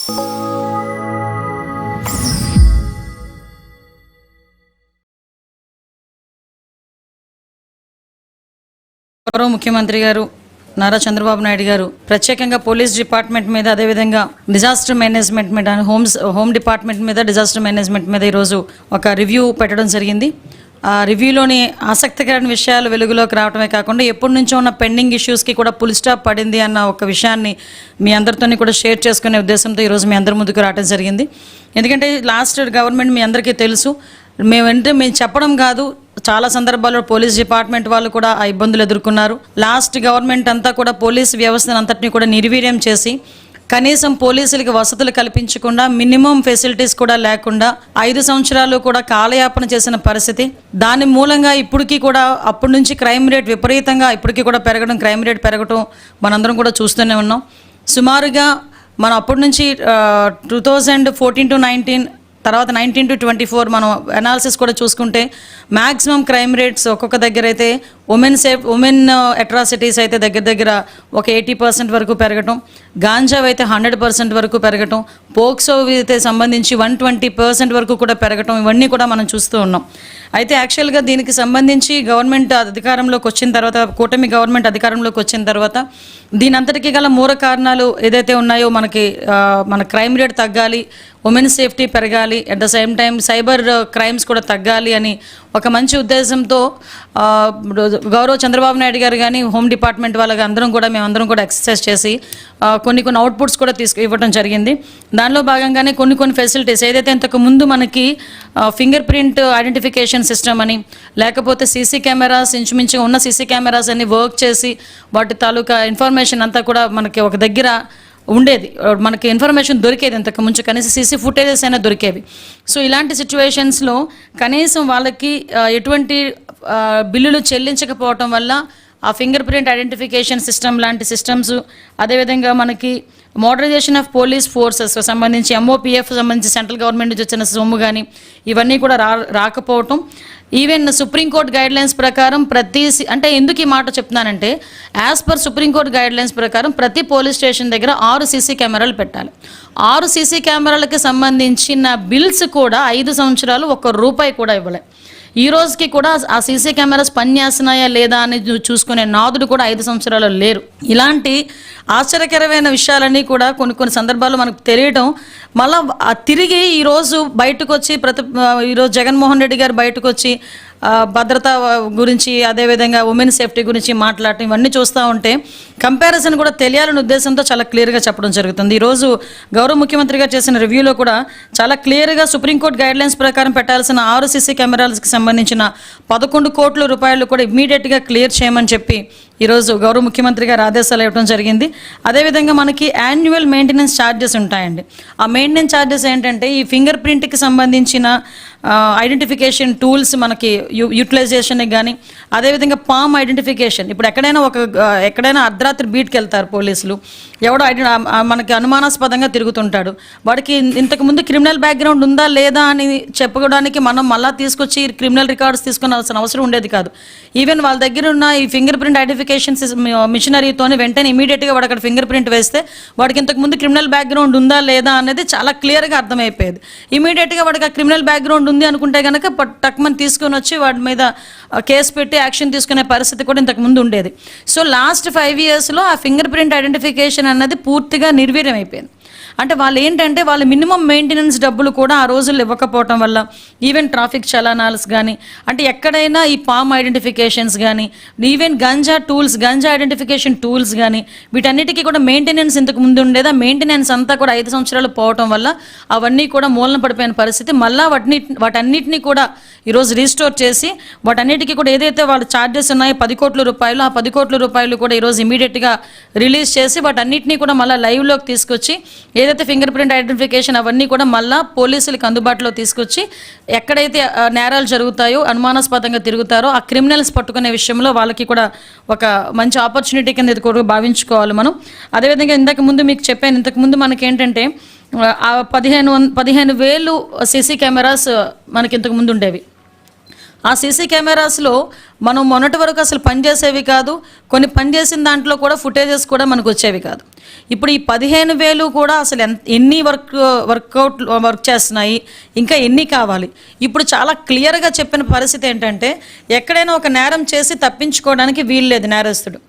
గౌరవ ముఖ్యమంత్రి గారు నారా చంద్రబాబు నాయుడు గారు ప్రత్యేకంగా పోలీస్ డిపార్ట్మెంట్ మీద, అదేవిధంగా డిజాస్టర్ మేనేజ్మెంట్ మీద, హోమ్ డిపార్ట్మెంట్ మీద, డిజాస్టర్ మేనేజ్మెంట్ మీద ఈరోజు ఒక రివ్యూ పెట్టడం జరిగింది. ఆ రివ్యూలోని ఆసక్తికరమైన విషయాలు వెలుగులోకి రావడమే కాకుండా ఎప్పటి నుంచో ఉన్న పెండింగ్ ఇష్యూస్కి కూడా ఫుల్ స్టాప్ పడింది అన్న ఒక విషయాన్ని మీ అందరితోని కూడా షేర్ చేసుకునే ఉద్దేశంతో ఈరోజు మీ అందరి ముందుకు రావడం జరిగింది. ఎందుకంటే లాస్ట్ గవర్నమెంట్ మీ అందరికీ తెలుసు, మేము చెప్పడం కాదు, చాలా సందర్భాల్లో పోలీస్ డిపార్ట్మెంట్ వాళ్ళు కూడా ఆ ఇబ్బందులు ఎదుర్కొన్నారు. లాస్ట్ గవర్నమెంట్ అంతా కూడా పోలీస్ వ్యవస్థను అంతటినీ కూడా నిర్వీర్యం చేసి కనీసం పోలీసులకి వసతులు కల్పించకుండా, మినిమం ఫెసిలిటీస్ కూడా లేకుండా 5 సంవత్సరాలు కూడా కాలయాపన చేసిన పరిస్థితి. దాని మూలంగా ఇప్పటికీ కూడా అప్పటి నుంచి క్రైమ్ రేట్ విపరీతంగా ఇప్పటికీ కూడా పెరగడం, క్రైమ్ రేట్ పెరగడం మనందరం కూడా చూస్తూనే ఉన్నాం. సుమారుగా మనం అప్పటి నుంచి 2014 to 19, తర్వాత 19 to 24 మనం అనాలిసిస్ కూడా చూసుకుంటే మ్యాక్సిమం క్రైమ్ రేట్స్ ఒక్కొక్క దగ్గర అయితే ఉమెన్ అట్రాసిటీస్ అయితే దగ్గర ఒక 80% వరకు పెరగటం, గాంజావ్ అయితే 100% వరకు పెరగటం, పోక్సో అయితే సంబంధించి 120% వరకు కూడా పెరగటం, ఇవన్నీ కూడా మనం చూస్తూ ఉన్నాం. అయితే యాక్చువల్గా దీనికి సంబంధించి గవర్నమెంట్ అధికారంలోకి వచ్చిన తర్వాత, కూటమి గవర్నమెంట్ అధికారంలోకి వచ్చిన తర్వాత దీని అంతటికీ గల మూల కారణాలు ఏదైతే ఉన్నాయో, మన క్రైమ్ రేట్ తగ్గాలి, ఉమెన్ సేఫ్టీ పెరగాలి, at the same time cyber crimes కూడా తగ్గాలి అని ఒక మంచి ఉద్దేశంతో గౌరవ చంద్రబాబు నాయుడు గారు కానీ, హోమ్ డిపార్ట్మెంట్ వాళ్ళకి మేమందరం కూడా ఎక్సర్సైజ్ చేసి కొన్ని అవుట్పుట్స్ కూడా ఇవ్వడం జరిగింది. దానిలో భాగంగానే కొన్ని ఫెసిలిటీస్ ఏదైతే ఇంతకు ముందు మనకి ఫింగర్ ప్రింట్ ఐడెంటిఫికేషన్ సిస్టమ్ అని, లేకపోతే సీసీ కెమెరాస్, ఇంచుమించుగా ఉన్న సీసీ కెమెరాస్ అన్ని వర్క్ చేసి వాటి తాలూకా ఇన్ఫర్మేషన్ అంతా కూడా మనకి ఒక దగ్గర ఉండేది, మనకి ఇన్ఫర్మేషన్ దొరికేది. ఇంతకు ముందు కనీసం సీసీ ఫుటేజెస్ అయినా దొరికేవి. సో ఇలాంటి సిచ్యువేషన్స్లో కనీసం వాళ్ళకి ఎటువంటి బిల్లులు చెల్లించకపోవటం వల్ల ఆ ఫింగర్ ప్రింట్ ఐడెంటిఫికేషన్ సిస్టమ్ లాంటి సిస్టమ్స్, అదేవిధంగా మనకి మోడరైజేషన్ ఆఫ్ పోలీస్ ఫోర్సెస్ సంబంధించి MOPF సంబంధించి సెంట్రల్ గవర్నమెంట్ నుంచి వచ్చిన సొమ్ము కానీ ఇవన్నీ కూడా రాకపోవటం, ఈవెన్ సుప్రీంకోర్టు గైడ్లైన్స్ ప్రకారం అంటే ఎందుకు ఈ మాట చెప్తున్నానంటే, యాజ్ పర్ సుప్రీంకోర్టు గైడ్లైన్స్ ప్రకారం ప్రతి పోలీస్ స్టేషన్ దగ్గర 6 సీసీ కెమెరాలు పెట్టాలి. 6 సీసీ కెమెరాలకి సంబంధించిన బిల్స్ కూడా 5 సంవత్సరాలు ₹1 కూడా ఇవ్వలే. ఈ రోజుకి కూడా ఆ సీసీ కెమెరాస్ పనిచేస్తున్నాయా లేదా అని చూసుకునే నాదుడు కూడా 5 సంవత్సరాలు లేరు. ఇలాంటి ఆశ్చర్యకరమైన విషయాలన్నీ కూడా కొన్ని సందర్భాల్లో మనకు తెలియటం, మళ్ళీ తిరిగి ఈరోజు బయటకు వచ్చి ఈరోజు జగన్మోహన్ రెడ్డి గారు బయటకు వచ్చి భద్రత గురించి, అదేవిధంగా ఉమెన్ సేఫ్టీ గురించి మాట్లాడటం, ఇవన్నీ చూస్తూ ఉంటే కంపారిజన్ కూడా తెలియాలనే ఉద్దేశంతో చాలా క్లియర్గా చెప్పడం జరుగుతుంది. ఈరోజు గౌరవ ముఖ్యమంత్రి గారు చేసిన రివ్యూలో కూడా చాలా క్లియర్గా సుప్రీంకోర్టు గైడ్లైన్స్ ప్రకారం పెట్టాల్సిన 6 సీసీ కెమెరాలకి సంబంధించిన ₹11 కోట్ల కూడా ఇమ్మీడియట్గా క్లియర్ చేయమని చెప్పి ఈరోజు గౌరవ ముఖ్యమంత్రి గారు ఆదేశాలు ఇవ్వడం జరిగింది. అదేవిధంగా మనకి యాన్యువల్ మెయింటెనెన్స్ ఛార్జెస్ ఉంటాయండి. ఆ మెయింటెనెన్స్ ఛార్జెస్ ఏంటంటే, ఈ ఫింగర్ ప్రింట్కి సంబంధించిన ఐడెంటిఫికేషన్ టూల్స్ మనకి యూటిలైజేషన్కి కానీ, అదేవిధంగా పామ్ ఐడెంటిఫికేషన్, ఇప్పుడు ఎక్కడైనా అర్ధరాత్రి బీట్కి వెళ్తారు పోలీసులు, ఎవడో మనకి అనుమానాస్పదంగా తిరుగుతుంటాడు, వాడికి ఇంతకుముందు క్రిమినల్ బ్యాక్గ్రౌండ్ ఉందా లేదా అని చెప్పుకోవడానికి మనం మళ్ళీ తీసుకొచ్చి క్రిమినల్ రికార్డ్స్ తీసుకునే అవసరం ఉండేది కాదు. ఈవెన్ వాళ్ళ దగ్గర ఉన్న ఈ ఫింగర్ ప్రింట్ ఐడెంటిఫికేషన్ మిషనరీతోనే వెంటనే ఇమీడియట్గా వాడు అక్కడ ఫింగర్ ప్రింట్ వేస్తే వాడికి ఇంతకుముందు క్రిమినల్ బ్యాక్గ్రౌండ్ ఉందా లేదా అనేది చాలా క్లియర్గా అర్థమైపోయేది. ఇమీడియట్గా వాడికి ఆ క్రిమినల్ బ్యాక్గ్రౌండ్ ఉంది అనుకుంటే కనుక టక్మని తీసుకొని వచ్చి వాడి మీద కేసు పెట్టి యాక్షన్ తీసుకునే పరిస్థితి కూడా ఇంతకుముందు ఉండేది. సో లాస్ట్ 5 yearsలో ఆ ఫింగర్ ప్రింట్ ఐడెంటిఫికేషన్ అన్నది పూర్తిగా నిర్వీర్యం అయిపోయింది. అంటే వాళ్ళు ఏంటంటే, వాళ్ళ మినిమం మెయింటెనెన్స్ డబ్బులు కూడా ఆ రోజుల్లో ఇవ్వకపోవటం వల్ల ఈవెన్ ట్రాఫిక్ చలానాల్స్ కానీ, అంటే ఎక్కడైనా ఈ పామ్ ఐడెంటిఫికేషన్స్ కానీ, ఈవెన్ గంజా ఐడెంటిఫికేషన్ టూల్స్ కానీ, వీటన్నిటికీ కూడా మెయింటెనెన్స్ ఇంతకు ముందు ఉండేది. ఆ మెయింటెనెన్స్ అంతా కూడా 5 సంవత్సరాలు పోవటం వల్ల అవన్నీ కూడా మూలన పడిపోయిన పరిస్థితి. మళ్ళీ వాటన్నిటినీ కూడా ఈరోజు రీస్టోర్ చేసి వాటన్నిటికీ కూడా ఏదైతే వాళ్ళ ఛార్జెస్ ఉన్నాయో ₹10 కోట్ల, ఆ ₹10 కోట్ల కూడా ఈరోజు ఇమీడియట్గా రిలీజ్ చేసి వాటన్నిటినీ కూడా మళ్ళీ లైవ్లోకి తీసుకొచ్చి ఏదైతే ఫింగర్ ప్రింట్ ఐడెంటిఫికేషన్ అవన్నీ కూడా మళ్ళీ పోలీసులకు అందుబాటులో తీసుకొచ్చి ఎక్కడైతే నేరాలు జరుగుతాయో, అనుమానాస్పదంగా తిరుగుతారో ఆ క్రిమినల్స్ పట్టుకునే విషయంలో వాళ్ళకి కూడా ఒక మంచి ఆపర్చునిటీ కింద ఇది కూడా భావించుకోవాలి మనం. అదేవిధంగా ఇంతకుముందు మనకేంటంటే 15,000 సీసీ కెమెరాస్ మనకి ఇంతకుముందు ఉండేవి. ఆ సీసీ కెమెరాస్లో మనం మొన్నటి వరకు అసలు పనిచేసేవి కాదు, కొన్ని పనిచేసిన దాంట్లో కూడా ఫుటేజెస్ కూడా మనకు వచ్చేవి కాదు. ఇప్పుడు ఈ 15,000 కూడా అసలు ఎన్ని వర్క్ చేస్తున్నాయి, ఇంకా ఎన్ని కావాలి? ఇప్పుడు చాలా క్లియర్గా చెప్పిన పరిస్థితి ఏంటంటే ఎక్కడైనా ఒక నేరం చేసి తప్పించుకోవడానికి వీల్లేదు నేరస్తుడు.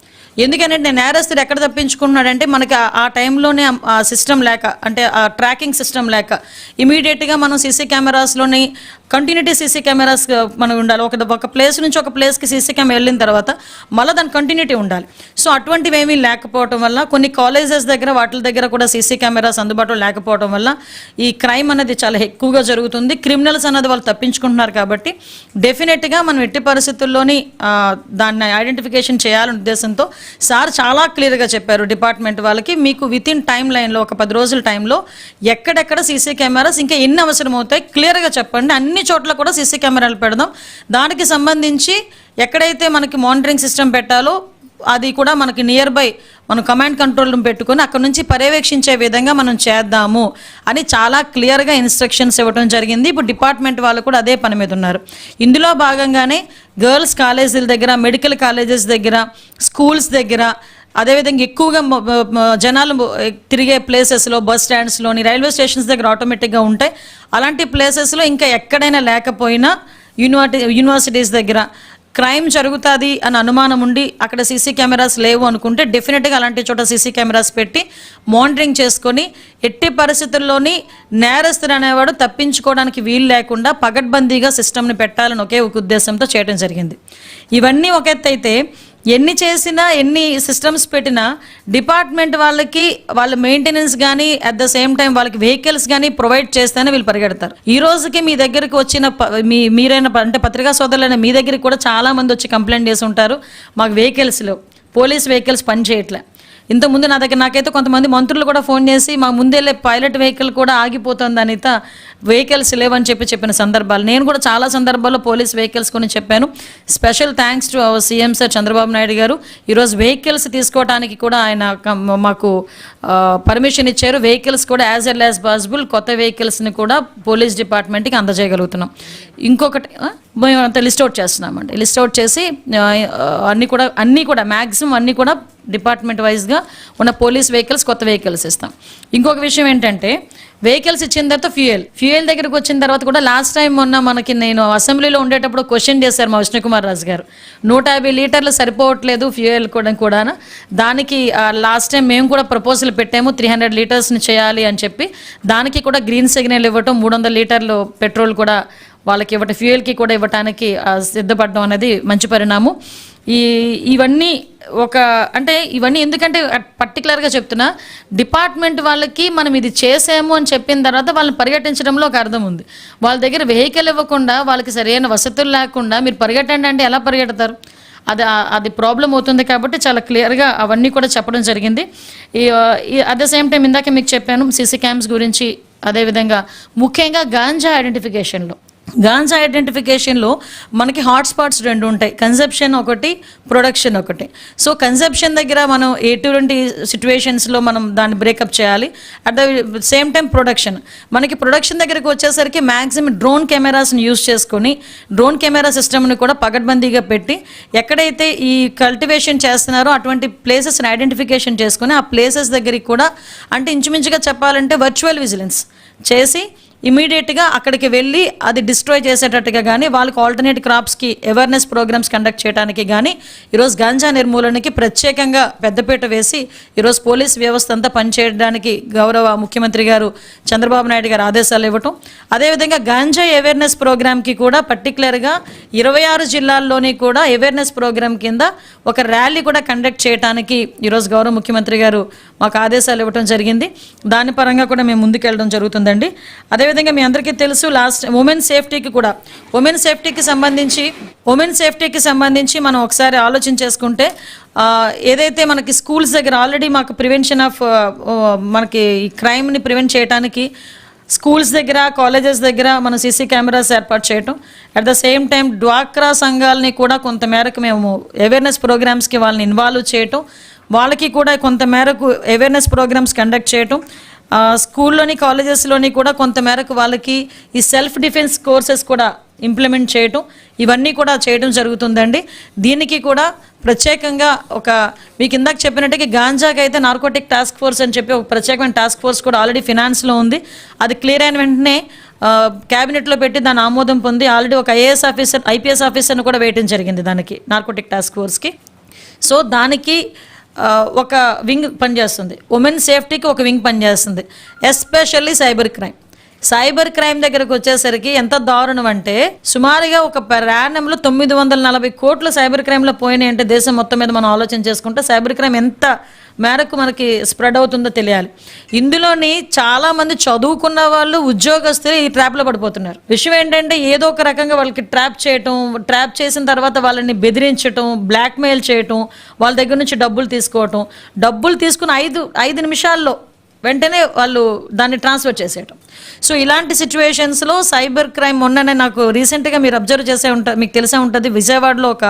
ఎందుకంటే నేరస్తుడు ఎక్కడ తప్పించుకుంటున్నాడంటే మనకి ఆ టైంలోనే ఆ సిస్టమ్ లేక, అంటే ఆ ట్రాకింగ్ సిస్టమ్ లేక ఇమీడియట్గా మనం సీసీ కెమెరాస్లోని కంటిన్యూటీ సీసీ కెమెరాస్ మనం ఉండాలి. ఒక ప్లేస్ నుంచి ఒక ప్లేస్కి సీసీ కెమెరా వెళ్ళిన తర్వాత మళ్ళీ దాని కంటిన్యూటీ ఉండాలి. సో అటువంటివి ఏమీ లేకపోవడం వల్ల కొన్ని కాలేజెస్ దగ్గర వాటి దగ్గర కూడా సీసీ కెమెరాస్ అందుబాటులో లేకపోవడం వల్ల ఈ క్రైమ్ అనేది చాలా ఎక్కువగా జరుగుతుంది. క్రిమినల్స్ అన్నది వాళ్ళు తప్పించుకుంటున్నారు. కాబట్టి డెఫినెట్గా మనం ఎట్టి పరిస్థితుల్లోని దాన్ని ఐడెంటిఫికేషన్ చేయాలనే ఉద్దేశంతో సార్ చాలా క్లియర్గా చెప్పారు డిపార్ట్మెంట్ వాళ్ళకి, మీకు విత్ ఇన్ టైం లైన్లో ఒక 10 రోజుల టైంలో ఎక్కడెక్కడ సీసీ కెమెరాస్ ఇంకా ఎన్ని అవసరం అవుతాయి క్లియర్గా చెప్పండి. అన్ని చోట్ల కూడా సీసీ కెమెరాలు పెడదాం. దానికి సంబంధించి ఎక్కడైతే మనకి మానిటరింగ్ సిస్టమ్ పెట్టాలో అది కూడా మనకి నియర్ బై మనం కమాండ్ కంట్రోల్ రూమ్ పెట్టుకొని అక్కడ నుంచి పర్యవేక్షించే విధంగా మనం చేద్దాము అని చాలా క్లియర్గా ఇన్స్ట్రక్షన్స్ ఇవ్వడం జరిగింది. ఇప్పుడు డిపార్ట్మెంట్ వాళ్ళు కూడా అదే పని మీద ఉన్నారు. ఇందులో భాగంగానే గర్ల్స్ కాలేజీల దగ్గర, మెడికల్ కాలేజెస్ దగ్గర, స్కూల్స్ దగ్గర, అదేవిధంగా ఎక్కువగా జనాలు తిరిగే ప్లేసెస్లో, బస్ స్టాండ్స్లోని, రైల్వే స్టేషన్స్ దగ్గర ఆటోమేటిక్గా ఉంటాయి. అలాంటి ప్లేసెస్లో ఇంకా ఎక్కడైనా లేకపోయినా యూనివర్సిటీస్ దగ్గర క్రైమ్ జరుగుతుంది అని అనుమానం ఉండి అక్కడ సీసీ కెమెరాస్ లేవు అనుకుంటే డెఫినెట్గా అలాంటి చోట సీసీ కెమెరాస్ పెట్టి మానిటరింగ్ చేసుకొని ఎట్టి పరిస్థితుల్లోని నేరస్తుడు అనేవాడు తప్పించుకోవడానికి వీలు లేకుండా పగడ్బందీగా సిస్టమ్ని పెట్టాలని ఒకే ఒక ఉద్దేశంతో చేయడం జరిగింది. ఇవన్నీ ఒక ఎత్తు అయితే ఎన్ని చేసినా, ఎన్ని సిస్టమ్స్ పెట్టినా డిపార్ట్మెంట్ వాళ్ళకి వాళ్ళ మెయింటెనెన్స్ కానీ అట్ ద సేమ్ టైం వాళ్ళకి వెహికల్స్ కానీ ప్రొవైడ్ చేస్తేనే వీళ్ళు పరిగెడతారు. ఈ రోజుకి మీ దగ్గరికి వచ్చిన మీరైనా అంటే పత్రికా సోదరులైన మీ దగ్గరికి కూడా చాలా మంది వచ్చి కంప్లైంట్ చేసి ఉంటారు, మాకు వెహికల్స్లో పోలీస్ వెహికల్స్ పని చేయట్లే. ఇంతకుముందు నాకైతే కొంతమంది మంత్రులు కూడా ఫోన్ చేసి మా ముందెళ్ళే పైలట్ వెహికల్ కూడా ఆగిపోతుంది అనిత, వెహికల్స్ లేవని చెప్పిన సందర్భాలు నేను కూడా చాలా సందర్భాల్లో పోలీస్ వెహికల్స్ కొని చెప్పాను. Special thanks to our CM sir Chandrababu Naidu గారు. ఈరోజు వెహికల్స్ తీసుకోవడానికి కూడా ఆయన మాకు పర్మిషన్ ఇచ్చారు. వెహికల్స్ కూడా యాజ్ ఎల్ యాజ్ పాసిబుల్ కొత్త వెహికల్స్ని కూడా పోలీస్ డిపార్ట్మెంట్కి అందజేయగలుగుతున్నాం. ఇంకొకటి మేము అంతా లిస్ట్ అవుట్ చేస్తున్నామండి. లిస్ట్ అవుట్ చేసి అన్నీ కూడా మ్యాక్సిమం అన్నీ కూడా డిపార్ట్మెంట్ వైజ్గా ఉన్న పోలీస్ వెహికల్స్, కొత్త వెహికల్స్ ఇస్తాం. ఇంకొక విషయం ఏంటంటే వెహికల్స్ ఇచ్చిన తర్వాత ఫ్యూయల్ దగ్గరకు వచ్చిన తర్వాత కూడా లాస్ట్ టైం మొన్న నేను అసెంబ్లీలో ఉండేటప్పుడు క్వశ్చన్ చేశారు మా విష్ణుకుమార్ రాజు గారు, 150 లీటర్లు సరిపోవట్లేదు ఫ్యూయల్ కూడా. దానికి లాస్ట్ టైం మేము కూడా ప్రపోజల్ పెట్టాము 300 లీటర్స్ని చేయాలి అని చెప్పి. దానికి కూడా గ్రీన్ సిగ్నల్ ఇవ్వటం, 300 లీటర్లు పెట్రోల్ కూడా వాళ్ళకి ఇవ్వటం, ఫ్యూయల్కి కూడా ఇవ్వటానికి సిద్ధపడడం అనేది మంచి పరిణామం. ఇవన్నీ ఇవన్నీ ఎందుకంటే పర్టికులర్గా చెప్తున్నా, డిపార్ట్మెంట్ వాళ్ళకి మనం ఇది చేసాము అని చెప్పిన తర్వాత వాళ్ళని పరిగెట్టించడంలో ఒక అర్థం ఉంది. వాళ్ళ దగ్గర వెహికల్ ఇవ్వకుండా, వాళ్ళకి సరైన వసతులు లేకుండా మీరు పరిగెట్టండి అంటే ఎలా పరిగెడతారు? అది ప్రాబ్లం అవుతుంది. కాబట్టి చాలా క్లియర్గా అవన్నీ కూడా చెప్పడం జరిగింది. అట్ ద సేమ్ టైం ఇందాక మీకు చెప్పాను సీసీ క్యామ్స్ గురించి. అదేవిధంగా ముఖ్యంగా గాంజా ఐడెంటిఫికేషన్లో మనకి హాట్స్పాట్స్ 2 ఉంటాయి, కన్సెప్షన్ ఒకటి, ప్రొడక్షన్ ఒకటి. సో కన్సెప్షన్ దగ్గర మనం ఎటువంటి సిచ్యువేషన్స్లో మనం దాన్ని బ్రేకప్ చేయాలి. అట్ ద సేమ్ టైం మనకి ప్రొడక్షన్ దగ్గరకు వచ్చేసరికి మ్యాక్సిమం డ్రోన్ కెమెరాస్ని యూజ్ చేసుకొని డ్రోన్ కెమెరా సిస్టమ్ని కూడా పగడ్బందీగా పెట్టి ఎక్కడైతే ఈ కల్టివేషన్ చేస్తున్నారో అటువంటి ప్లేసెస్ని ఐడెంటిఫికేషన్ చేసుకొని ఆ ప్లేసెస్ దగ్గరికి కూడా అంటే ఇంచుమించుగా చెప్పాలంటే వర్చువల్ విజిలెన్స్ చేసి ఇమీడియట్గా అక్కడికి వెళ్ళి అది డిస్ట్రాయ్ చేసేటట్టుగా కానీ వాళ్ళకి ఆల్టర్నేట్ క్రాప్స్కి అవేర్నెస్ ప్రోగ్రామ్స్ కండక్ట్ చేయడానికి కానీ ఈరోజు గాంజా నిర్మూలనకి ప్రత్యేకంగా పెద్దపీట వేసి ఈరోజు పోలీస్ వ్యవస్థ అంతా పనిచేయడానికి గౌరవ ముఖ్యమంత్రి గారు చంద్రబాబు నాయుడు గారు ఆదేశాలు ఇవ్వటం. అదేవిధంగా గాంజా అవేర్నెస్ ప్రోగ్రామ్కి కూడా పర్టికులర్గా 26 జిల్లాల్లోని కూడా అవేర్నెస్ ప్రోగ్రామ్ కింద ఒక ర్యాలీ కూడా కండక్ట్ చేయడానికి ఈరోజు గౌరవ ముఖ్యమంత్రి గారు మాకు ఆదేశాలు ఇవ్వటం జరిగింది. దాని పరంగా కూడా మేము ముందుకెళ్ళడం జరుగుతుందండి. అదేవిధంగా మీ అందరికీ తెలుసు ఉమెన్ సేఫ్టీకి సంబంధించి మనం ఒకసారి ఆలోచన చేసుకుంటే ఏదైతే మనకి స్కూల్స్ దగ్గర ఆల్రెడీ మాకు ప్రివెన్షన్ ఆఫ్ మనకి ఈ క్రైమ్ని ప్రివెంట్ చేయడానికి స్కూల్స్ దగ్గర, కాలేజెస్ దగ్గర మనం సీసీ కెమెరాస్ ఏర్పాటు చేయటం, అట్ ద సేమ్ టైం డ్వాక్రా సంఘాలని కూడా కొంతమేరకు మేము అవేర్నెస్ ప్రోగ్రామ్స్కి వాళ్ళని ఇన్వాల్వ్ చేయటం, వాళ్ళకి కూడా కొంతమేరకు అవేర్నెస్ ప్రోగ్రామ్స్ కండక్ట్ చేయటం, స్కూల్లోని కాలేజెస్లోని కూడా కొంతమేరకు వాళ్ళకి ఈ సెల్ఫ్ డిఫెన్స్ కోర్సెస్ కూడా ఇంప్లిమెంట్ చేయటం ఇవన్నీ కూడా చేయడం జరుగుతుందండి. దీనికి కూడా ప్రత్యేకంగా మీకు ఇందాక చెప్పినట్టుగా గాంజాకి అయితే నార్కోటిక్ టాస్క్ ఫోర్స్ అని చెప్పి ఒక ప్రత్యేకమైన టాస్క్ ఫోర్స్ కూడా ఆల్రెడీ ఫినాన్స్లో ఉంది. అది క్లియర్ అయిన వెంటనే క్యాబినెట్లో పెట్టి దాని ఆమోదం పొంది ఆల్రెడీ ఒక ఐపీఎస్ ఆఫీసర్ని కూడా వేయటం జరిగింది దానికి, నార్కోటిక్ టాస్క్ ఫోర్స్కి. సో దానికి ఒక వింగ్ పనిచేస్తుంది, ఉమెన్ సేఫ్టీకి ఒక వింగ్ పనిచేస్తుంది, ఎస్పెషల్లీ సైబర్ క్రైమ్ దగ్గరకు వచ్చేసరికి ఎంత దారుణం అంటే సుమారుగా ఒక ప్రాణంలో 940 కోట్లు సైబర్ క్రైమ్లో పోయినాయి అంటే దేశం మొత్తం మీద మనం ఆలోచన చేసుకుంటే సైబర్ క్రైమ్ ఎంత మేరకు మనకి స్ప్రెడ్ అవుతుందో తెలియాలి. ఇందులోని చాలామంది చదువుకున్న వాళ్ళు, ఉద్యోగస్తులు ఈ ట్రాప్లో పడిపోతున్నారు. విషయం ఏంటంటే ఏదో ఒక రకంగా వాళ్ళకి ట్రాప్ చేసిన తర్వాత వాళ్ళని బెదిరించటం, బ్లాక్మెయిల్ చేయటం, వాళ్ళ దగ్గర నుంచి డబ్బులు తీసుకుని 5 నిమిషాల్లో వెంటనే వాళ్ళు దాన్ని ట్రాన్స్ఫర్ చేసేయటం. సో ఇలాంటి సిచ్యువేషన్స్లో సైబర్ క్రైమ్ మొన్ననే నాకు రీసెంట్గా మీరు అబ్జర్వ్ మీకు తెలిసే ఉంటుంది, విజయవాడలో ఒక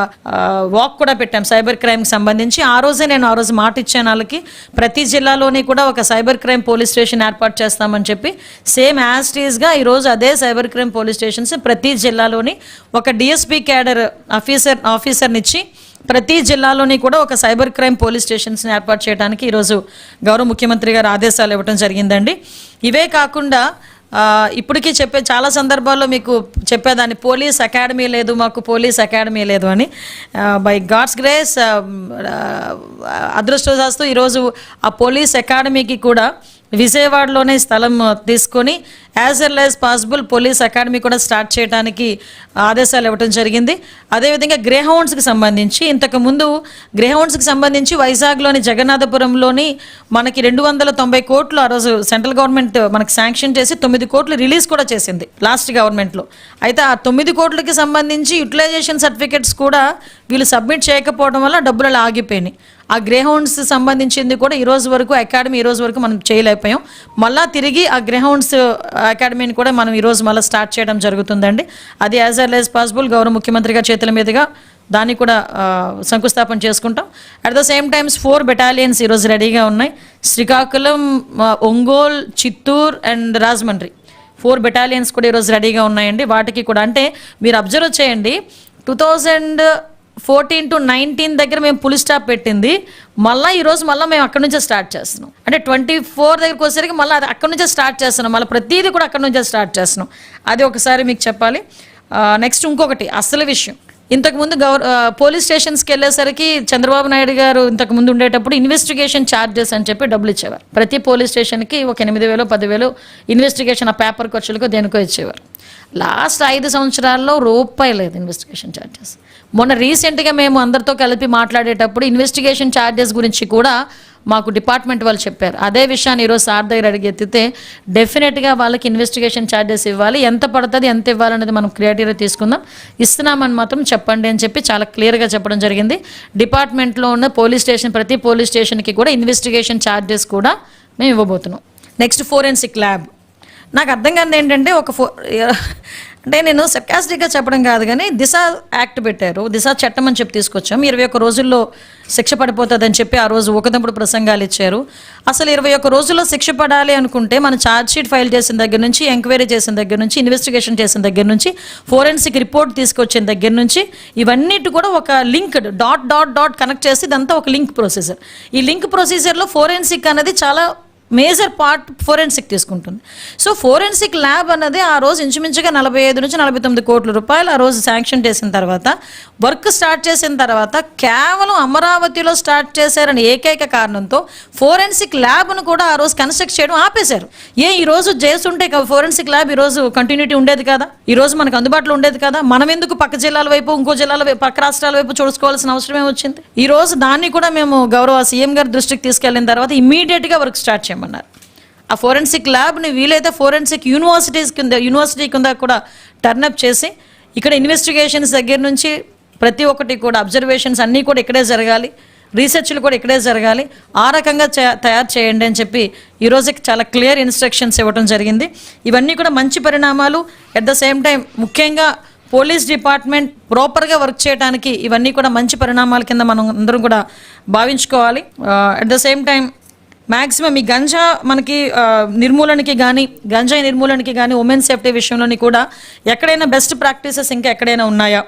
వాక్ కూడా పెట్టాం సైబర్ క్రైమ్కి సంబంధించి. ఆ రోజు మాట ఇచ్చాను వాళ్ళకి, ప్రతి జిల్లాలోని కూడా ఒక సైబర్ క్రైమ్ పోలీస్ స్టేషన్ ఏర్పాటు చేస్తామని చెప్పి. సేమ్ యాజ్ టీజ్గా ఈరోజు అదే సైబర్ క్రైమ్ పోలీస్ స్టేషన్స్ ప్రతి జిల్లాలోని ఒక డిఎస్పీ క్యాడర్ ఆఫీసర్నిచ్చి ప్రతి జిల్లాలోని కూడా ఒక సైబర్ క్రైమ్ పోలీస్ స్టేషన్స్ని ఏర్పాటు చేయడానికి ఈరోజు గౌరవ ముఖ్యమంత్రి గారు ఆదేశాలు ఇవ్వడం జరిగిందండి. ఇవే కాకుండా ఇప్పటికీ చాలా సందర్భాల్లో మీకు చెప్పేదాన్ని, పోలీస్ అకాడమీ లేదు అని. బై గాడ్స్ గ్రేస్ అదృష్టవశాత్తు ఈరోజు ఆ పోలీస్ అకాడమీకి కూడా విజయవాడలోనే స్థలం తీసుకొని as early as possible police academy కూడా స్టార్ట్ చేయడానికి ఆదేశాలు ఇవ్వడం జరిగింది. అదేవిధంగా గ్రేహౌండ్స్కి సంబంధించి వైజాగ్లోని జగన్నాథపురంలోని మనకి 290 కోట్లు ఆ రోజు సెంట్రల్ గవర్నమెంట్ మనకి శాంక్షన్ చేసి 9 కోట్లు రిలీజ్ కూడా చేసింది లాస్ట్ గవర్నమెంట్లో. అయితే ఆ 9 కోట్లకి సంబంధించి యూటిలైజేషన్ సర్టిఫికెట్స్ కూడా వీళ్ళు సబ్మిట్ చేయకపోవడం వల్ల డబ్బులు అలా ఆగిపోయినాయి. ఆ గ్రేహౌండ్స్ సంబంధించింది కూడా ఈ రోజు వరకు మనం చేయలేకపోయాం. మళ్ళీ తిరిగి ఆ గ్రేహౌండ్స్ అకాడమీని కూడా మనం ఈరోజు మళ్ళీ స్టార్ట్ చేయడం జరుగుతుందండి. అది యాజ్ ఎర్లీ యాజ్ పాసిబుల్ గౌరవ ముఖ్యమంత్రి గారి చేతుల మీదుగా దాన్ని కూడా శంకుస్థాపన చేసుకుంటాం. At the same times 4 battalions ఈరోజు రెడీగా ఉన్నాయి. శ్రీకాకుళం, ఒంగోలు, చిత్తూరు అండ్ రాజమండ్రి 4 బెటాలియన్స్ కూడా ఈరోజు రెడీగా ఉన్నాయండి. వాటికి కూడా అంటే మీరు అబ్జర్వ్ చేయండి, 2014 to 19 దగ్గర మేము పులి స్టాప్ పెట్టింది, ఈరోజు మేము అక్కడి నుంచే స్టార్ట్ చేస్తున్నాం. అంటే 24 దగ్గరికి వచ్చేసరికి మళ్ళీ అది అక్కడి నుంచే స్టార్ట్ చేస్తున్నాం, మళ్ళీ ప్రతిదీ కూడా అక్కడి నుంచే స్టార్ట్ చేస్తున్నాం. అది ఒకసారి మీకు చెప్పాలి. నెక్స్ట్ ఇంకొకటి అసలు విషయం, ఇంతకుముందు పోలీస్ స్టేషన్స్కి వెళ్ళేసరికి చంద్రబాబు నాయుడు గారు ఇంతకుముందు ఉండేటప్పుడు ఇన్వెస్టిగేషన్ ఛార్జెస్ అని చెప్పి డబ్బులు ఇచ్చేవారు. ప్రతి పోలీస్ స్టేషన్కి ఒక 8,000 10,000 ఇన్వెస్టిగేషన్ ఆ పేపర్ ఖర్చులకో దేనికో ఇచ్చేవారు. లాస్ట్ 5 సంవత్సరాల్లో రూపాయి లేదు ఇన్వెస్టిగేషన్ ఛార్జెస్. మొన్న రీసెంట్గా మేము అందరితో కలిపి మాట్లాడేటప్పుడు ఇన్వెస్టిగేషన్ ఛార్జెస్ గురించి కూడా మాకు డిపార్ట్మెంట్ వాళ్ళు చెప్పారు. అదే విషయాన్ని ఈరోజు సార్ దగ్గర అడిగెత్తితే డెఫినెట్గా వాళ్ళకి ఇన్వెస్టిగేషన్ ఛార్జెస్ ఇవ్వాలి, ఎంత పడుతుంది ఎంత ఇవ్వాలనేది మనం క్రియేటివ్గా తీసుకుందాం, ఇస్తున్నామని మాత్రం చెప్పండి అని చెప్పి చాలా క్లియర్గా చెప్పడం జరిగింది. డిపార్ట్మెంట్లో ఉన్న ప్రతి పోలీస్ స్టేషన్కి కూడా ఇన్వెస్టిగేషన్ ఛార్జెస్ కూడా మేము ఇవ్వబోతున్నాం. Next forensic lab. నాకు అర్థం కాదు ఏంటంటే అంటే నేను సర్కాస్టిక్గా చెప్పడం కాదు కానీ దిశ యాక్ట్ పెట్టారు, దిశ చట్టం అని చెప్పి తీసుకొచ్చాం. 21 రోజుల్లో శిక్ష పడిపోతుందని చెప్పి ఆ రోజు ఊకదంపుడు ప్రసంగాలు ఇచ్చారు. అసలు 21 రోజుల్లో శిక్ష పడాలి అనుకుంటే మనం ఛార్జ్ షీట్ ఫైల్ చేసిన దగ్గర నుంచి, ఎంక్వైరీ చేసిన దగ్గర నుంచి, ఇన్వెస్టిగేషన్ చేసిన దగ్గర నుంచి, ఫోరెన్సిక్ రిపోర్ట్ తీసుకొచ్చిన దగ్గర నుంచి ఇవన్నిటి కూడా ఒక లింక్డ్ డాట్ కనెక్ట్ చేసి ఇదంతా ఒక లింక్ ప్రొసీజర్. ఈ లింక్ ప్రొసీజర్లో ఫోరెన్సిక్ అనేది చాలా మేజర్ పార్ట్ ఫోరెన్సిక్ తీసుకుంటుంది. సో ఫోరెన్సిక్ ల్యాబ్ అన్నది ఆ రోజు ఇంచుమించుగా 45 నుంచి 49 కోట్ల రూపాయలు ఆ రోజు శాంక్షన్ చేసిన తర్వాత, వర్క్ స్టార్ట్ చేసిన తర్వాత కేవలం అమరావతిలో స్టార్ట్ చేశారని ఏకైక కారణంతో ఫోరెన్సిక్ ల్యాబ్ను కూడా ఆ రోజు కన్స్ట్రక్ట్ చేయడం ఆపేశారు. ఈ రోజు చేస్తుంటే ఫోరెన్సిక్ ల్యాబ్ ఈరోజు కంటిన్యూటీ ఉండేది కదా, ఈరోజు మనకు అందుబాటులో ఉండేది కదా, మనం ఎందుకు పక్క జిల్లాల వైపు, ఇంకో జిల్లాల వైపు, పక్క రాష్ట్రాల వైపు చూసుకోవాల్సిన అవసరమే వచ్చింది. ఈ రోజు దాన్ని కూడా మేము గౌరవ సీఎం గారి దృష్టికి తీసుకెళ్లిన తర్వాత ఇమ్మీడియట్గా వర్క్ స్టార్ట్ చేయమన్నారు. ఆ ఫోరెన్సిక్ ల్యాబ్ని వీలైతే ఫోరెన్సిక్ యూనివర్సిటీ కింద కూడా టర్నప్ చేసి ఇక్కడ ఇన్వెస్టిగేషన్స్ దగ్గర నుంచి ప్రతి ఒక్కటి కూడా అబ్జర్వేషన్స్ అన్నీ కూడా ఇక్కడే జరగాలి, రీసెర్చ్లు కూడా ఇక్కడే జరగాలి, ఆ రకంగా తయారు చేయండి అని చెప్పి ఈరోజుకి చాలా క్లియర్ ఇన్స్ట్రక్షన్స్ ఇవ్వడం జరిగింది. ఇవన్నీ కూడా మంచి పరిణామాలు. అట్ ద సేమ్ టైం ముఖ్యంగా పోలీస్ డిపార్ట్మెంట్ ప్రాపర్గా వర్క్ చేయడానికి ఇవన్నీ కూడా మంచి పరిణామాల కింద మనం అందరం కూడా భావించుకోవాలి. At the same time maximum ఈ గంజా మనకి నిర్మూలనకి కానీ గంజాయి నిర్మూలనకి కానీ ఉమెన్ సేఫ్టీ విషయంలోని కూడా ఎక్కడైనా బెస్ట్ ప్రాక్టీసెస్ ఇంకా ఎక్కడైనా ఉన్నాయా,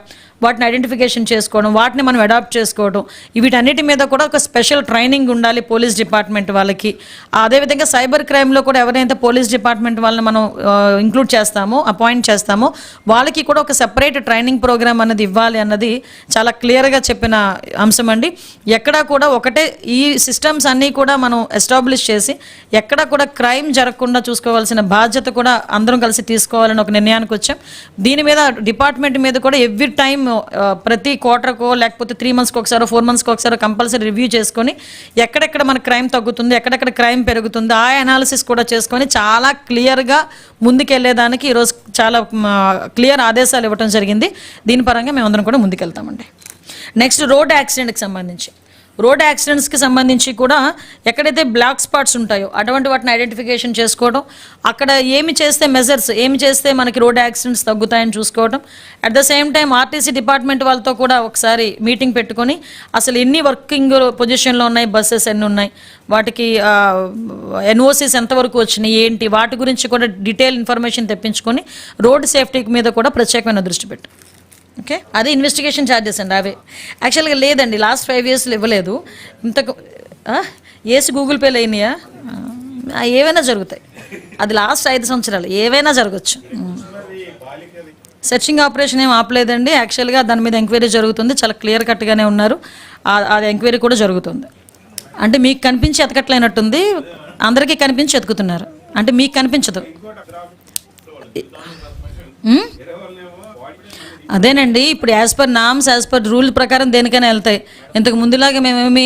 వాటిని ఐడెంటిఫికేషన్ చేసుకోవడం, వాటిని మనం అడాప్ట్ చేసుకోవడం, వీటన్నిటి మీద కూడా ఒక స్పెషల్ ట్రైనింగ్ ఉండాలి పోలీస్ డిపార్ట్మెంట్ వాళ్ళకి. అదేవిధంగా సైబర్ క్రైమ్లో కూడా ఎవరైతే పోలీస్ డిపార్ట్మెంట్ వాళ్ళని మనం ఇంక్లూడ్ చేస్తామో, అపాయింట్ చేస్తామో, వాళ్ళకి కూడా ఒక సెపరేట్ ట్రైనింగ్ ప్రోగ్రామ్ అన్నది ఇవ్వాలి అన్నది చాలా క్లియర్గా చెప్పిన అంశం అండి. ఎక్కడా కూడా ఒకటే ఈ సిస్టమ్స్ అన్నీ కూడా మనం ఎస్టాబ్లిష్ చేసి ఎక్కడా కూడా క్రైమ్ జరగకుండా చూసుకోవాల్సిన బాధ్యత కూడా అందరం కలిసి తీసుకోవాలని ఒక నిర్ణయానికి వచ్చాం. దీని మీద డిపార్ట్మెంట్ మీద కూడా ఎవ్రీ టైం ప్రతి క్వార్టర్కో లేకపోతే 3 monthsకి ఒకసారి 4 monthsకి ఒకసారి కంపల్సరీ రివ్యూ చేసుకొని ఎక్కడెక్కడ మన క్రైమ్ తగ్గుతుంది, ఎక్కడెక్కడ క్రైమ్ పెరుగుతుంది ఆ అనాలిసిస్ కూడా చేసుకొని చాలా క్లియర్గా ముందుకెళ్లేదానికి ఈరోజు చాలా క్లియర్ ఆదేశాలు ఇవ్వడం జరిగింది. దీని పరంగా మేమందరం కూడా ముందుకెళ్తామండి. నెక్స్ట్ రోడ్ యాక్సిడెంట్కి సంబంధించి, రోడ్ యాక్సిడెంట్స్కి సంబంధించి కూడా ఎక్కడైతే బ్లాక్ స్పాట్స్ ఉంటాయో అటువంటి వాటిని ఐడెంటిఫికేషన్ చేసుకోవడం, అక్కడ ఏమి చేస్తే మెజర్స్ ఏమి చేస్తే మనకి రోడ్ యాక్సిడెంట్స్ తగ్గుతాయని చూసుకోవడం. At the same time RTC department వాళ్ళతో కూడా ఒకసారి మీటింగ్ పెట్టుకొని అసలు ఎన్ని వర్కింగ్ పొజిషన్లో ఉన్నాయి, బస్సెస్ ఎన్ని ఉన్నాయి, వాటికి ఎన్ఓసీస్ ఎంతవరకు వచ్చినాయి ఏంటి, వాటి గురించి కూడా డీటెయిల్ ఇన్ఫర్మేషన్ తెప్పించుకొని రోడ్ సేఫ్టీ మీద కూడా ప్రత్యేకమైన దృష్టి పెట్టాం. ఓకే, అది ఇన్వెస్టిగేషన్ ఛార్జెస్ అండి. అవి యాక్చువల్గా లేదండి, లాస్ట్ 5 yearsలో ఇవ్వలేదు. ఇంతకు ఏసి గూగుల్ పేలో అయినాయా, ఏవైనా జరుగుతాయి. అది లాస్ట్ 5 సంవత్సరాలు ఏవైనా జరగచ్చు. సెర్చింగ్ ఆపరేషన్ ఏం ఆపలేదండి. యాక్చువల్గా దాని మీద ఎంక్వైరీ జరుగుతుంది, చాలా క్లియర్ కట్గానే ఉన్నారు. అది ఎంక్వైరీ కూడా జరుగుతుంది. అంటే మీకు కనిపించి ఎతకట్లేనట్టుంది, అందరికీ కనిపించి ఎతుకుతున్నారు. అంటే మీకు కనిపించదు. అదేనండి, ఇప్పుడు as per norms as per rule ప్రకారం దేనికైనా వెళ్తాయి. ఇంతకు ముందులాగా మేమేమి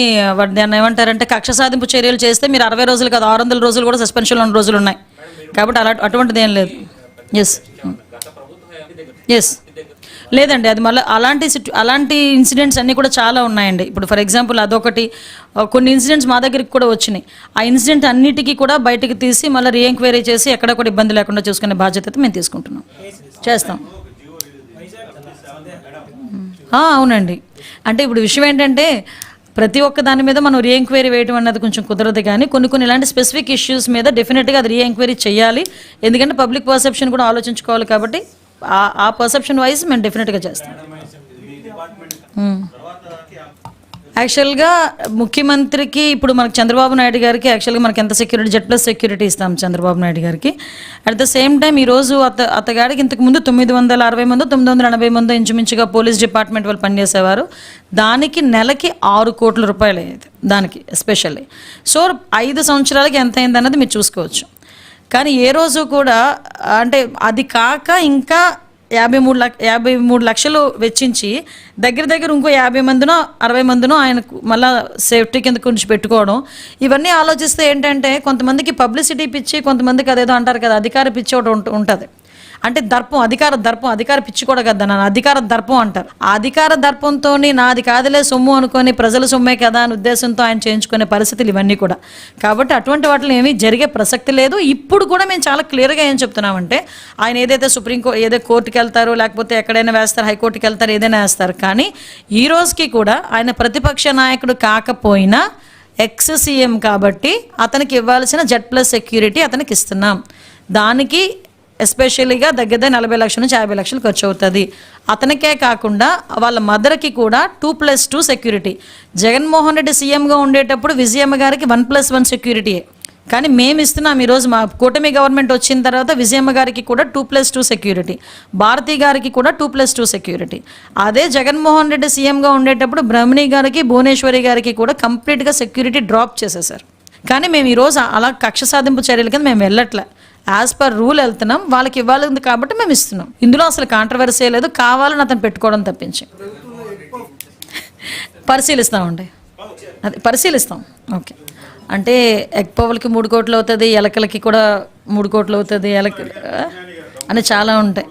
దాన్ని ఏమంటారంటే కక్ష సాధింపు చర్యలు చేస్తే మీరు 60 రోజులు కాదు 600 రోజులు కూడా సస్పెన్షన్లో ఉన్న రోజులు ఉన్నాయి. కాబట్టి అటువంటిది ఏం లేదు. ఎస్ లేదండి, అది మళ్ళీ అలాంటి ఇన్సిడెంట్స్ అన్నీ కూడా చాలా ఉన్నాయండి. ఇప్పుడు ఫర్ ఎగ్జాంపుల్ అదొకటి, కొన్ని ఇన్సిడెంట్స్ మా దగ్గరికి కూడా వచ్చినాయి. ఆ ఇన్సిడెంట్ అన్నిటికీ కూడా బయటకు తీసి మళ్ళీ రీఎంక్వైరీ చేసి ఎక్కడ కూడా ఇబ్బంది లేకుండా చూసుకునే బాధ్యత మేము తీసుకుంటున్నాం, చేస్తాం. అవునండి, అంటే ఇప్పుడు విషయం ఏంటంటే ప్రతి ఒక్క దాని మీద మనం రీఎంక్వైరీ వేయడం అన్నది కొంచెం కుదరదు, కానీ కొన్ని ఇలాంటి స్పెసిఫిక్ ఇష్యూస్ మీద డెఫినెట్గా అది రీఎంక్వైరీ చేయాలి. ఎందుకంటే పబ్లిక్ పర్సెప్షన్ కూడా ఆలోచించుకోవాలి. కాబట్టి ఆ పర్సెప్షన్ వైజ్ మేము డెఫినెట్గా చేస్తాం. యాక్చువల్గా ముఖ్యమంత్రికి ఇప్పుడు మనకు చంద్రబాబు నాయుడు గారికి యాక్చువల్గా మనకి ఎంత సెక్యూరిటీ, Z+ సెక్యూరిటీ ఇస్తాం చంద్రబాబు నాయుడు గారికి. అట్ ద సేమ్ టైం ఈరోజు అతగాడికి ఇంతకుముందు 960 మంది 980 మంది ఇంచుమించుగా పోలీస్ డిపార్ట్మెంట్ వాళ్ళు పనిచేసేవారు. దానికి నెలకి 6 కోట్ల రూపాయలు అయ్యేది దానికి ఎస్పెషల్లీ. సో 5 సంవత్సరాలకి ఎంత అయింది అన్నది మీరు చూసుకోవచ్చు. కానీ ఏ రోజు కూడా అంటే అది కాక ఇంకా 53 లక్షలు వెచ్చించి దగ్గర ఇంకో 50 మందినో 60 మందినో ఆయనకు మళ్ళీ సేఫ్టీ కింద కొంచెం పెట్టుకోవడం, ఇవన్నీ ఆలోచిస్తే ఏంటంటే కొంతమందికి పబ్లిసిటీ పిచ్చి, కొంతమందికి అదేదో అంటారు కదా అధికార పిచ్చి ఒకటి ఉంటుంది. అంటే దర్పం, అధికార పిచ్చి కూడా కదా, నన్ను అధికార దర్పం అంటారు. ఆ అధికార దర్పంతో నాది కాదులే సొమ్ము అనుకొని ప్రజల సొమ్మే కదా అని ఉద్దేశంతో ఆయన చేయించుకునే పరిస్థితులు ఇవన్నీ కూడా. కాబట్టి అటువంటి వాటిలో ఏమీ జరిగే ప్రసక్తి లేదు. ఇప్పుడు కూడా మేము చాలా క్లియర్గా ఏం చెప్తున్నామంటే ఆయన ఏదైతే ఏదో కోర్టుకి వెళ్తారో లేకపోతే ఎక్కడైనా వేస్తారు, హైకోర్టుకి వెళ్తారు, ఏదైనా వేస్తారు. కానీ ఈ రోజుకి కూడా ఆయన ప్రతిపక్ష నాయకుడు కాకపోయినా ఎక్స్ సీఎం కాబట్టి అతనికి ఇవ్వాల్సిన Z+ సెక్యూరిటీ అతనికి ఇస్తున్నాం. దానికి ఎస్పెషల్లీగా దగ్గర 40 లక్షల నుంచి 50 లక్షలు ఖర్చు అవుతుంది. అతనికే కాకుండా వాళ్ళ మదర్కి కూడా 2+2 సెక్యూరిటీ. జగన్మోహన్ రెడ్డి సీఎంగా ఉండేటప్పుడు విజయమ్మ గారికి 1+1 సెక్యూరిటీయే. కానీ మేము ఇస్తున్నాం ఈరోజు మా కూటమి గవర్నమెంట్ వచ్చిన తర్వాత విజయమ్మ గారికి కూడా 2+2 సెక్యూరిటీ, భారతి గారికి కూడా 2+2 సెక్యూరిటీ. అదే జగన్మోహన్ రెడ్డి సీఎంగా ఉండేటప్పుడు బ్రహ్మణి గారికి, భువనేశ్వరి గారికి కూడా కంప్లీట్గా సెక్యూరిటీ డ్రాప్ చేసేసారు. కానీ మేము ఈరోజు అలా కక్ష సాధింపు చర్యల కింద మేము వెళ్ళట్లే, యాజ్ పర్ రూల్ వెళ్తున్నాం. వాళ్ళకి ఇవ్వాలి కాబట్టి మేము ఇస్తున్నాం. ఇందులో అసలు కాంట్రవర్సీ లేదు, కావాలని అతను పెట్టుకోవడం తప్పించి. పరిశీలిస్తామండి, అది పరిశీలిస్తాం. ఓకే, అంటే ఎగ్ పవర్లకి 3 కోట్లు అవుతుంది, ఎలకలకి కూడా 3 కోట్లు అవుతుంది, అని చాలా ఉంటాయి.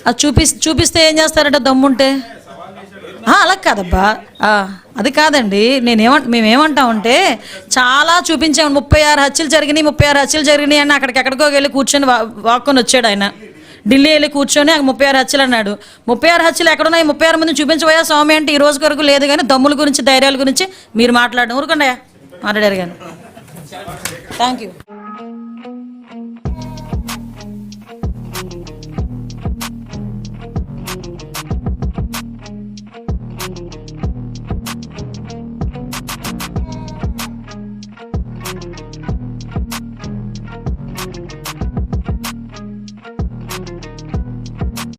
అది చూపిస్తే ఏం చేస్తారట దమ్ముంటే? అలా కాదబ్బా, అది కాదండి. మేమేమంటామంటే చాలా చూపించాము. 36 హత్యలు జరిగినాయి అని అక్కడికెక్కడికో వెళ్ళి కూర్చొని వాక్కొని వచ్చాడు ఆయన. ఢిల్లీ వెళ్ళి కూర్చొని 36 హత్యలు అన్నాడు. 36 హత్యలు ఎక్కడున్నాయి? 36 మంది చూపించబోయా స్వామి అంటే ఈ రోజు వరకు లేదు. కానీ దమ్ముల గురించి, ధైర్యాల గురించి మీరు మాట్లాడడం ఊరుకుండయా. మాట్లాడారు కానీ థ్యాంక్ యూ.